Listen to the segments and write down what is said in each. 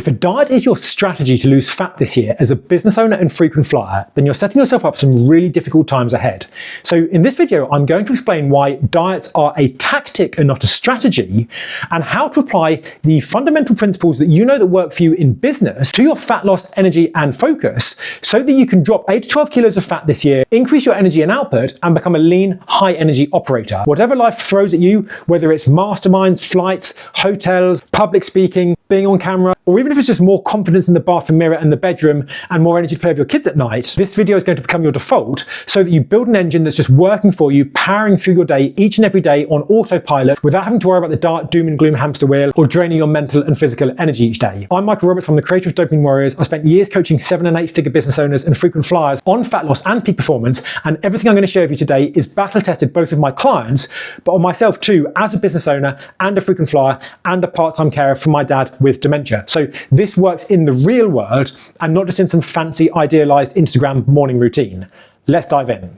If a diet is your strategy to lose fat this year as a business owner and frequent flyer, then you're setting yourself up for some really difficult times ahead. So in this video, I'm going to explain why diets are a tactic and not a strategy, and how to apply the fundamental principles that you know that work for you in business to your fat loss, energy, and focus, so that you can drop 8 to 12 kilos of fat this year, increase your energy and output, and become a lean, high energy operator. Whatever life throws at you, whether it's masterminds, flights, hotels, public speaking, being on camera, or even if it's just more confidence in the bathroom mirror and the bedroom and more energy to play with your kids at night, this video is going to become your default so that you build an engine that's just working for you, powering through your day each and every day on autopilot without having to worry about the dark doom and gloom hamster wheel or draining your mental and physical energy each day. I'm Michael Roberts, I'm the creator of Dopamine Warriors. I spent years coaching 7- and 8-figure business owners and frequent flyers on fat loss and peak performance, and everything I'm going to share with you today is battle tested both with my clients, but on myself too, as a business owner and a frequent flyer and a part-time carer for my dad with dementia. So this works in the real world and not just in some fancy idealized Instagram morning routine. Let's dive in.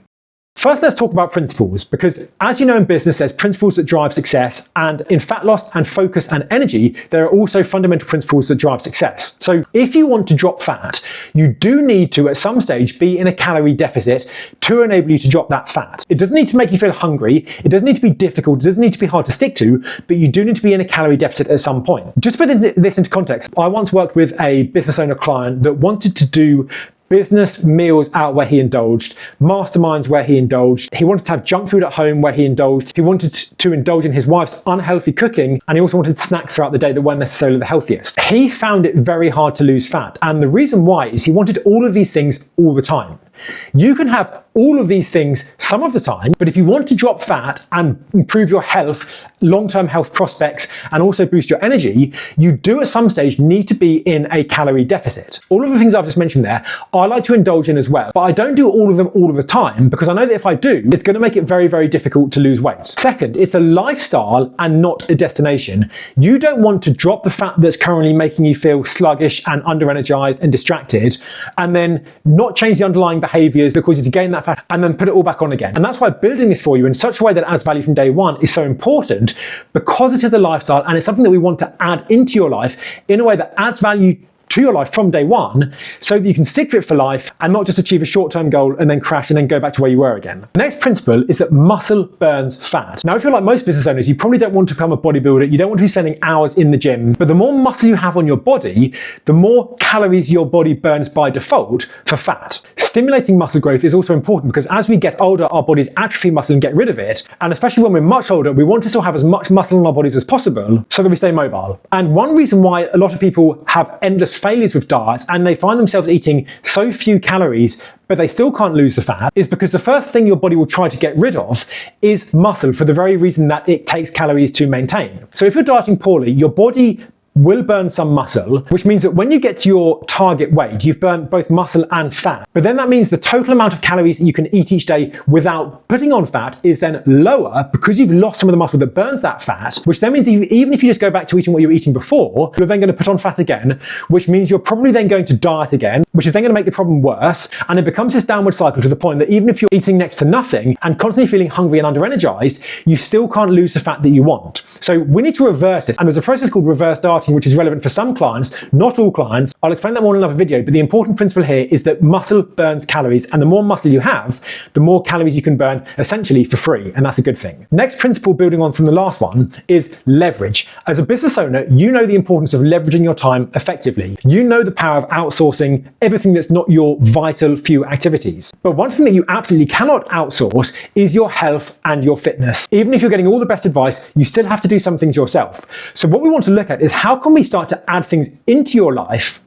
First, let's talk about principles, because as you know in business, there's principles that drive success, and in fat loss and focus and energy, there are also fundamental principles that drive success. So if you want to drop fat, you do need to, at some stage, be in a calorie deficit to enable you to drop that fat. It doesn't need to make you feel hungry, it doesn't need to be difficult, it doesn't need to be hard to stick to, but you do need to be in a calorie deficit at some point. Just to put this into context, I once worked with a business owner client that wanted to do business meals out where he indulged, masterminds where he indulged, he wanted to have junk food at home where he indulged, he wanted to indulge in his wife's unhealthy cooking, and he also wanted snacks throughout the day that weren't necessarily the healthiest. He found it very hard to lose fat, and the reason why is he wanted all of these things all the time. You can have all of these things some of the time, but if you want to drop fat and improve your health, long-term health prospects, and also boost your energy, you do at some stage need to be in a calorie deficit. All of the things I've just mentioned there, I like to indulge in as well, but I don't do all of them all of the time, because I know that if I do, it's going to make it very, very difficult to lose weight. Second, it's a lifestyle and not a destination. You don't want to drop the fat that's currently making you feel sluggish and under-energized and distracted, and then not change the underlying behaviors that cause you to gain that fat and then put it all back on again. And that's why building this for you in such a way that adds value from day one is so important, because it is a lifestyle and it's something that we want to add into your life in a way that adds value to your life from day one, so that you can stick to it for life and not just achieve a short-term goal and then crash and then go back to where you were again. The next principle is that muscle burns fat. Now, if you're like most business owners, you probably don't want to become a bodybuilder, you don't want to be spending hours in the gym, but the more muscle you have on your body, the more calories your body burns by default for fat. Stimulating muscle growth is also important, because as we get older, our bodies atrophy muscle and get rid of it, and especially when we're much older, we want to still have as much muscle in our bodies as possible so that we stay mobile. And one reason why a lot of people have endless failures with diets and they find themselves eating so few calories but they still can't lose the fat is because the first thing your body will try to get rid of is muscle, for the very reason that it takes calories to maintain. So if you're dieting poorly, your body will burn some muscle, which means that when you get to your target weight, you've burnt both muscle and fat. But then that means the total amount of calories that you can eat each day without putting on fat is then lower, because you've lost some of the muscle that burns that fat, which then means even if you just go back to eating what you were eating before, you're then going to put on fat again, which means you're probably then going to diet again, which is then going to make the problem worse. And it becomes this downward cycle to the point that even if you're eating next to nothing and constantly feeling hungry and under-energized, you still can't lose the fat that you want. So we need to reverse this. And there's a process called reverse dieting, which is relevant for some clients, not all clients. I'll explain that more in another video, but the important principle here is that muscle burns calories, and the more muscle you have, the more calories you can burn essentially for free, and that's a good thing. Next principle, building on from the last one, is leverage. As a business owner, you know the importance of leveraging your time effectively. You know the power of outsourcing everything that's not your vital few activities. But one thing that you absolutely cannot outsource is your health and your fitness. Even if you're getting all the best advice, you still have to do some things yourself. So what we want to look at is how can we start to add things into your life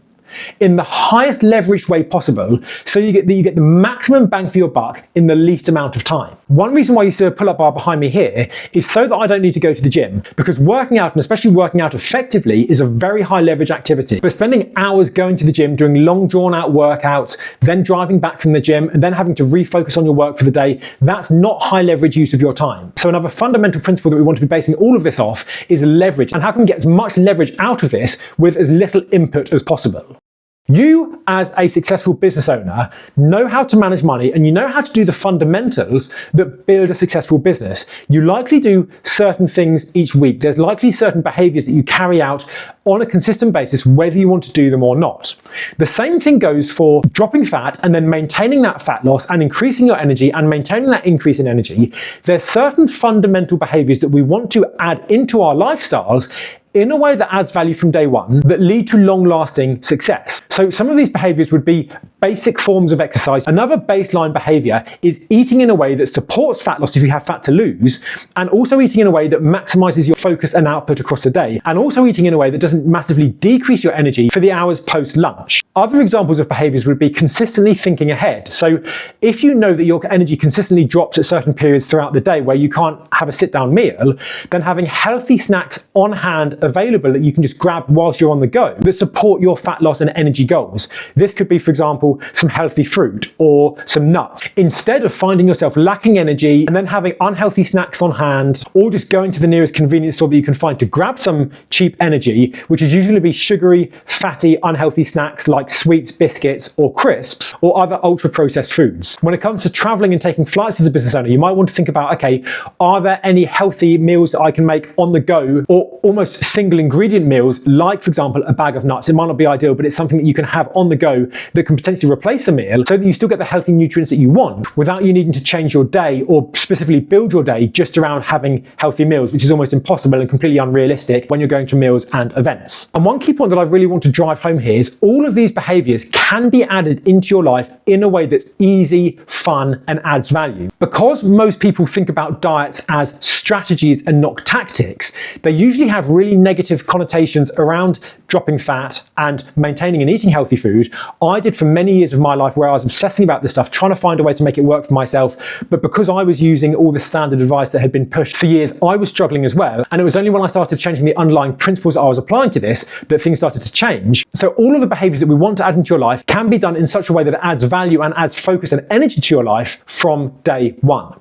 in the highest leveraged way possible, so you get the maximum bang for your buck in the least amount of time. One reason why you see a pull-up bar behind me here is so that I don't need to go to the gym, because working out, and especially working out effectively, is a very high leverage activity. But spending hours going to the gym, doing long drawn out workouts, then driving back from the gym, and then having to refocus on your work for the day, that's not high leverage use of your time. So another fundamental principle that we want to be basing all of this off is leverage, and how can we get as much leverage out of this with as little input as possible. You, as a successful business owner, know how to manage money and you know how to do the fundamentals that build a successful business. You likely do certain things each week. There's likely certain behaviors that you carry out on a consistent basis, whether you want to do them or not. The same thing goes for dropping fat and then maintaining that fat loss and increasing your energy and maintaining that increase in energy. There's certain fundamental behaviors that we want to add into our lifestyles in a way that adds value from day one, that lead to long-lasting success. So some of these behaviors would be basic forms of exercise. Another baseline behavior is eating in a way that supports fat loss if you have fat to lose, and also eating in a way that maximizes your focus and output across the day, and also eating in a way that doesn't massively decrease your energy for the hours post-lunch. Other examples of behaviors would be consistently thinking ahead. So if you know that your energy consistently drops at certain periods throughout the day where you can't have a sit-down meal, then having healthy snacks on hand available that you can just grab whilst you're on the go that support your fat loss and energy goals. This could be, for example, some healthy fruit or some nuts. Instead of finding yourself lacking energy and then having unhealthy snacks on hand, or just going to the nearest convenience store that you can find to grab some cheap energy, which is usually be sugary, fatty, unhealthy snacks like sweets, biscuits, or crisps, or other ultra-processed foods. When it comes to traveling and taking flights as a business owner, you might want to think about, okay, are there any healthy meals that I can make on the go, or almost single ingredient meals, like, for example, a bag of nuts. It might not be ideal, but it's something that you can have on the go that can potentially replace a meal so that you still get the healthy nutrients that you want without you needing to change your day or specifically build your day just around having healthy meals, which is almost impossible and completely unrealistic when you're going to meals and events. And one key point that I really want to drive home here is all of these behaviors can be added into your life in a way that's easy, fun, and adds value. Because most people think about diets as strategies and not tactics, they usually have really negative connotations around dropping fat and maintaining and eating healthy food. I did for many years of my life where I was obsessing about this stuff, trying to find a way to make it work for myself. But because I was using all the standard advice that had been pushed for years, I was struggling as well. And it was only when I started changing the underlying principles that I was applying to this that things started to change. So all of the behaviors that we want to add into your life can be done in such a way that it adds value and adds focus and energy to your life from day one.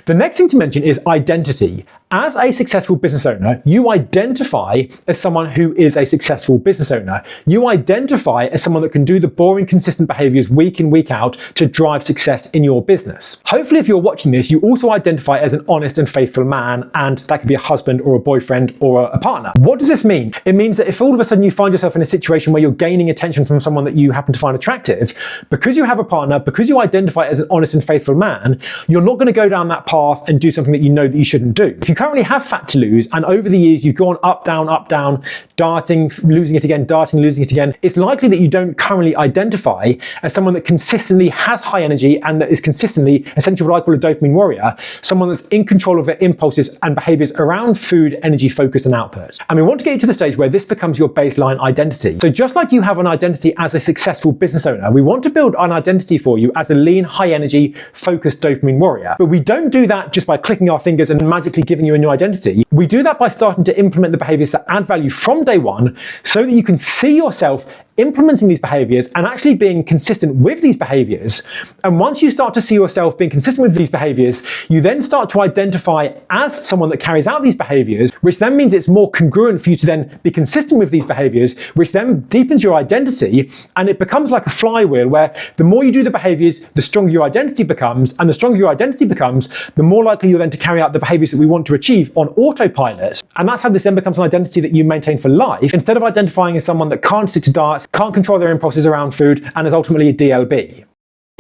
The next thing to mention is identity. As a successful business owner, you identify as someone who is a successful business owner. You identify as someone that can do the boring, consistent behaviors week in, week out to drive success in your business. Hopefully, if you're watching this, you also identify as an honest and faithful man, and that could be a husband or a boyfriend or a partner. What does this mean? It means that if all of a sudden you find yourself in a situation where you're gaining attention from someone that you happen to find attractive, because you have a partner, because you identify as an honest and faithful man, you're not going to go down that path and do something that you know that you shouldn't do. If you currently have fat to lose, and over the years you've gone up, down, dieting, losing it again, dieting, losing it again, it's likely that you don't currently identify as someone that consistently has high energy and that is consistently, essentially what I call a dopamine warrior, someone that's in control of their impulses and behaviors around food, energy, focus, and output. And we want to get you to the stage where this becomes your baseline identity. So just like you have an identity as a successful business owner, we want to build an identity for you as a lean, high energy, focused dopamine warrior. But we don't do that just by clicking our fingers and magically giving you a new identity. We do that by starting to implement the behaviors that add value from day one so that you can see yourself implementing these behaviors and actually being consistent with these behaviors. And once you start to see yourself being consistent with these behaviors, you then start to identify as someone that carries out these behaviors, which then means it's more congruent for you to then be consistent with these behaviors, which then deepens your identity. And it becomes like a flywheel where the more you do the behaviors, the stronger your identity becomes. And the stronger your identity becomes, the more likely you're then to carry out the behaviors that we want to achieve on autopilot. And that's how this then becomes an identity that you maintain for life, instead of identifying as someone that can't stick to diets, can't control their impulses around food, and is ultimately a DLB.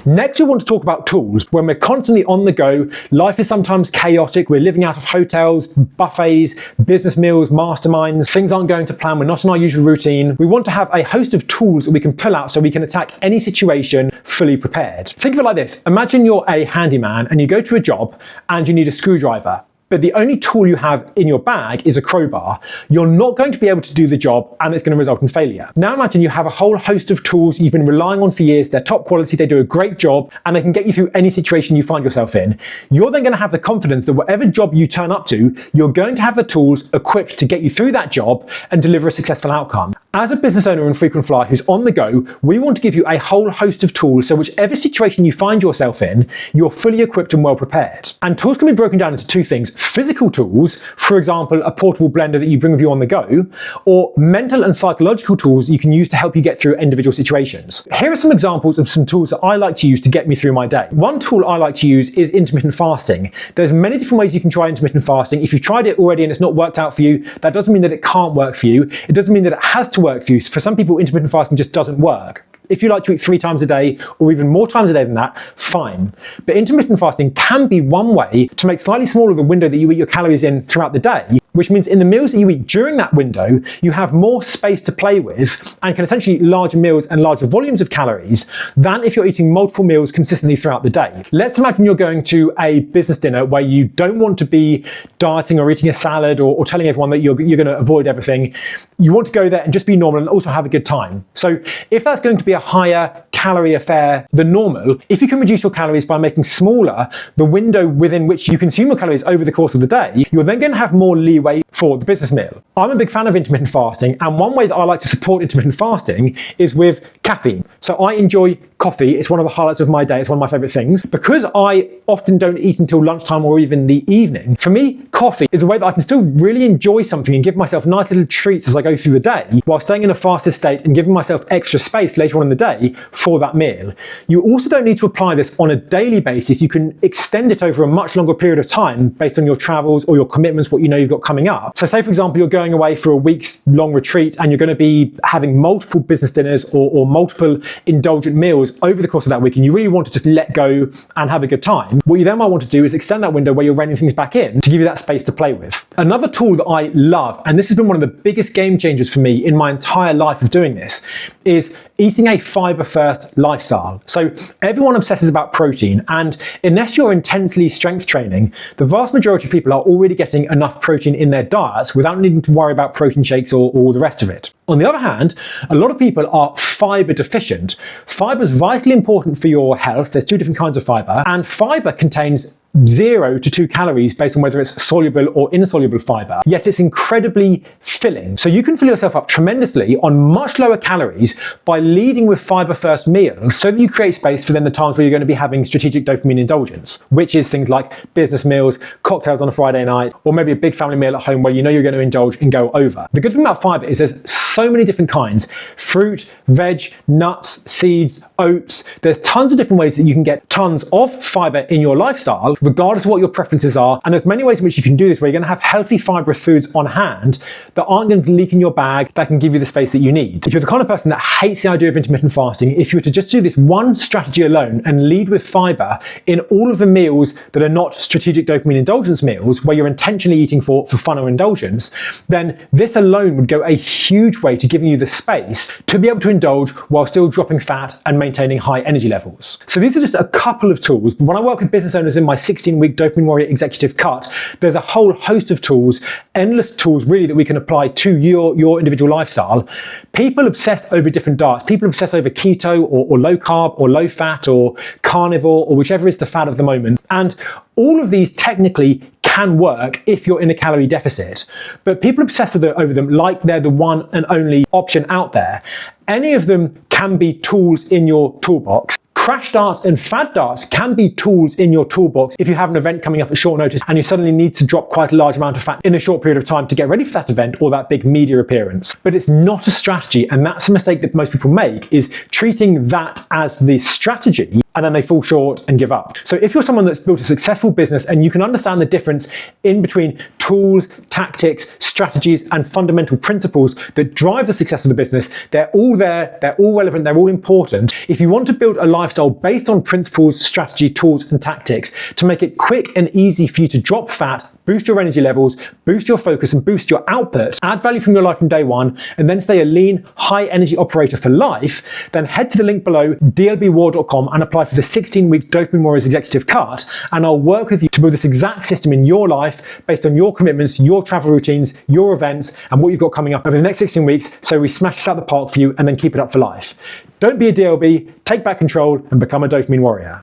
Next, we want to talk about tools. When we're constantly on the go, life is sometimes chaotic, we're living out of hotels, buffets, business meals, masterminds, things aren't going to plan, we're not in our usual routine. We want to have a host of tools that we can pull out so we can attack any situation fully prepared. Think of it like this. Imagine you're a handyman and you go to a job and you need a screwdriver. But the only tool you have in your bag is a crowbar. You're not going to be able to do the job, and it's going to result in failure. Now imagine you have a whole host of tools you've been relying on for years. They're top quality, they do a great job, and they can get you through any situation you find yourself in. You're then going to have the confidence that whatever job you turn up to, you're going to have the tools equipped to get you through that job and deliver a successful outcome. As a business owner and frequent flyer who's on the go, we want to give you a whole host of tools so whichever situation you find yourself in, you're fully equipped and well prepared. And tools can be broken down into two things: physical tools, for example, a portable blender that you bring with you on the go, or mental and psychological tools you can use to help you get through individual situations. Here are some examples of some tools that I like to use to get me through my day. One tool I like to use is intermittent fasting. There's many different ways you can try intermittent fasting. If you've tried it already and it's not worked out for you, that doesn't mean that it can't work for you. It doesn't mean that it has to work for you. For some people, intermittent fasting just doesn't work. If you like to eat 3 times a day or even more times a day than that, fine. But intermittent fasting can be one way to make slightly smaller the window that you eat your calories in throughout the day, which means in the meals that you eat during that window, you have more space to play with and can essentially eat larger meals and larger volumes of calories than if you're eating multiple meals consistently throughout the day. Let's imagine you're going to a business dinner where you don't want to be dieting or eating a salad or telling everyone that you're going to avoid everything. You want to go there and just be normal and also have a good time. So if that's going to be a higher calorie affair than normal, if you can reduce your calories by making smaller the window within which you consume your calories over the course of the day, you're then going to have more leeway for the business meal. I'm a big fan of intermittent fasting, and one way that I like to support intermittent fasting is with caffeine. So I enjoy coffee. It's one of the highlights of my day. It's one of my favorite things. Because I often don't eat until lunchtime or even the evening, for me, coffee is a way that I can still really enjoy something and give myself nice little treats as I go through the day while staying in a fasted state and giving myself extra space later on in the day for that meal. You also don't need to apply this on a daily basis. You can extend it over a much longer period of time based on your travels or your commitments, what you know you've got coming up. So say, for example, you're going away for a week's long retreat and you're going to be having multiple business dinners or multiple indulgent meals over the course of that week, and you really want to just let go and have a good time. What you then might want to do is extend that window where you're reining things back in to give you that space to play with. Another tool that I love, and this has been one of the biggest game changers for me in my entire life of doing this, is eating a fibre first lifestyle. So everyone obsesses about protein, and unless you're intensely strength training, the vast majority of people are already getting enough protein in their diets without needing to worry about protein shakes or all the rest of it. On the other hand, a lot of people are fibre deficient. Fibre is vitally important for your health. There's 2 different kinds of fibre, and fibre contains 0 to 2 calories based on whether it's soluble or insoluble fibre, yet it's incredibly filling. So you can fill yourself up tremendously on much lower calories by leading with fibre first meals so that you create space for then the times where you're going to be having strategic dopamine indulgence, which is things like business meals, cocktails on a Friday night, or maybe a big family meal at home where you know you're going to indulge and go over. The good thing about fibre is there's so many different kinds: fruit, veg, nuts, seeds, oats. There's tons of different ways that you can get tons of fibre in your lifestyle, regardless of what your preferences are. And there's many ways in which you can do this where you're going to have healthy fibrous foods on hand that aren't going to leak in your bag, that can give you the space that you need. If you're the kind of person that hates the idea of intermittent fasting, if you were to just do this one strategy alone and lead with fibre in all of the meals that are not strategic dopamine indulgence meals, where you're intentionally eating for fun or indulgence, then this alone would go a huge way to giving you the space to be able to indulge while still dropping fat and maintaining high energy levels. So these are just a couple of tools, but when I work with business owners in my 16-week Dopamine Warrior Executive Cut, there's a whole host of tools, endless tools really, that we can apply to your individual lifestyle. People obsess over different diets. People obsess over keto or low carb or low fat or carnivore or whichever is the fad of the moment. And all of these technically can work if you're in a calorie deficit, but people obsess over them like they're the one and only option out there. Any of them can be tools in your toolbox. Crash darts and fad darts can be tools in your toolbox if you have an event coming up at short notice and you suddenly need to drop quite a large amount of fat in a short period of time to get ready for that event or that big media appearance. But it's not a strategy, and that's a mistake that most people make, is treating that as the strategy and then they fall short and give up. So if you're someone that's built a successful business and you can understand the difference in between tools, tactics, strategies, and fundamental principles that drive the success of the business, they're all there, they're all relevant, they're all important. If you want to build a lifestyle based on principles, strategy, tools, and tactics to make it quick and easy for you to drop fat, boost your energy levels, boost your focus, and boost your output, add value from your life from day one, and then stay a lean, high energy operator for life, then head to the link below, dlbwar.com, and apply for the 16-week Dopamine Warriors Executive Cut, and I'll work with you to build this exact system in your life based on your commitments, your travel routines, your events, and what you've got coming up over the next 16 weeks, so we smash this out the park for you and then keep it up for life. Don't be a DLB, take back control, and become a Dopamine Warrior.